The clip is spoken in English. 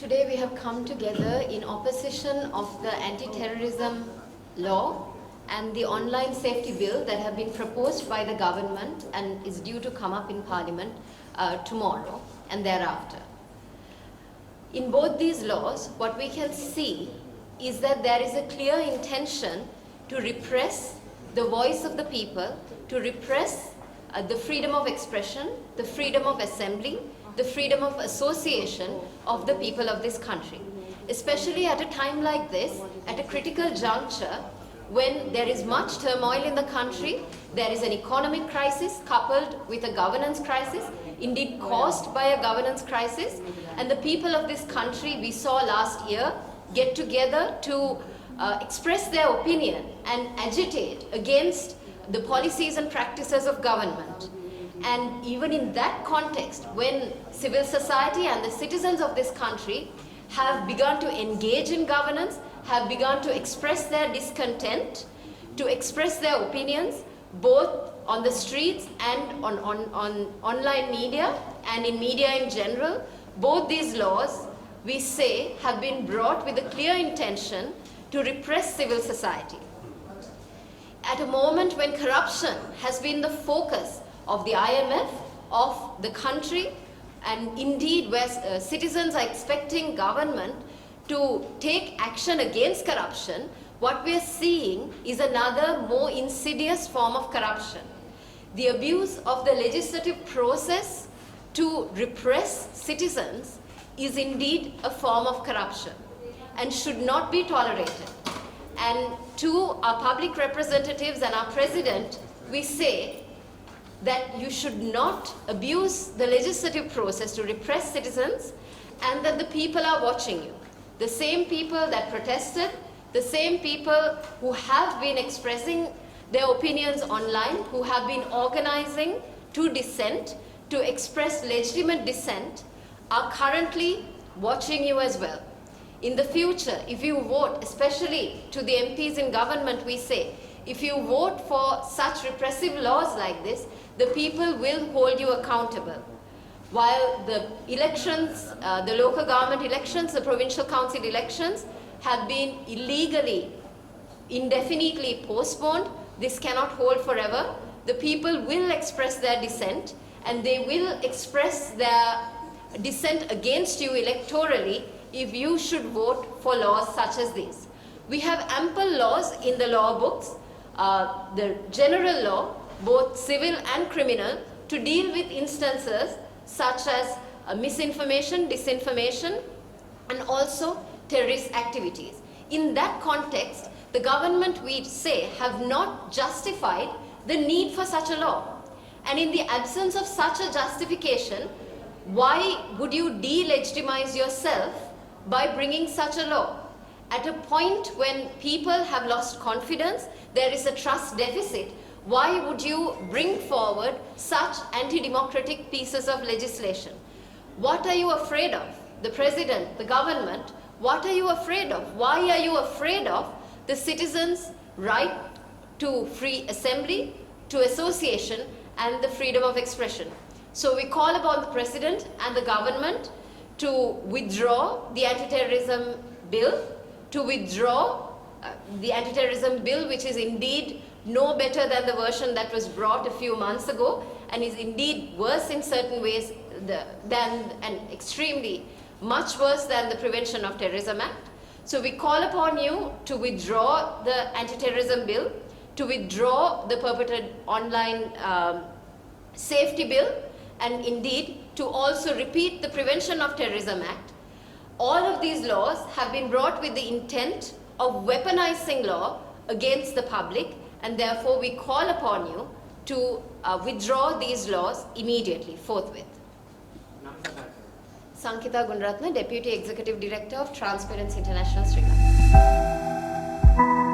Today we have come together in opposition of the anti-terrorism law and the online safety bill that have been proposed by the government and is due to come up in Parliament tomorrow and thereafter. In both these laws, what we can see is that there is a clear intention to repress the voice of the people, to repress the freedom of expression, the freedom of assembly, the freedom of association of the people of this country. Especially at a time like this, at a critical juncture, when there is much turmoil in the country, there is an economic crisis coupled with a governance crisis, indeed caused by a governance crisis, and the people of this country, we saw last year, get together to express their opinion and agitate against the policies and practices of government. And even in that context, when civil society and the citizens of this country have begun to engage in governance, have begun to express their discontent, to express their opinions, both on the streets and on online media and in media in general, both these laws, we say, have been brought with a clear intention to repress civil society. At a moment when corruption has been the focus of the IMF, of the country, and indeed where citizens are expecting government to take action against corruption, what we are seeing is another more insidious form of corruption. The abuse of the legislative process to repress citizens is indeed a form of corruption and should not be tolerated. And to our public representatives and our president, we say that you should not abuse the legislative process to repress citizens and that the people are watching you. The same people that protested, the same people who have been expressing their opinions online, who have been organizing to dissent, to express legitimate dissent, are currently watching you as well. In the future, if you vote, especially to the MPs in government, we say, if you vote for such repressive laws like this, the people will hold you accountable. While the elections, the local government elections, the provincial council elections have been illegally, indefinitely postponed, this cannot hold forever. The people will express their dissent and they will express their dissent against you electorally if you should vote for laws such as these. We have ample laws in the law books, the general law, both civil and criminal, to deal with instances such as misinformation, disinformation, and also terrorist activities. In that context, the government, we say, have not justified the need for such a law. And in the absence of such a justification, why would you delegitimize yourself by bringing such a law? At a point when people have lost confidence, there is a trust deficit, why would you bring forward such anti-democratic pieces of legislation? What are you afraid of? The president, the government, what are you afraid of? Why are you afraid of the citizens' right to free assembly, to association, and the freedom of expression? So we call upon the president and the government to withdraw the anti-terrorism bill, to withdraw the anti-terrorism bill, which is indeed no better than the version that was brought a few months ago and is indeed worse in certain ways and extremely much worse than the Prevention of Terrorism Act. So we call upon you to withdraw the anti-terrorism bill, to withdraw the purported online safety bill, and indeed to also repeat the Prevention of Terrorism Act. All of these laws have been brought with the intent of weaponizing law against the public, and therefore we call upon you to withdraw these laws immediately, forthwith. Sankita Gunaratne, Deputy Executive Director of Transparency International, Sri Lanka.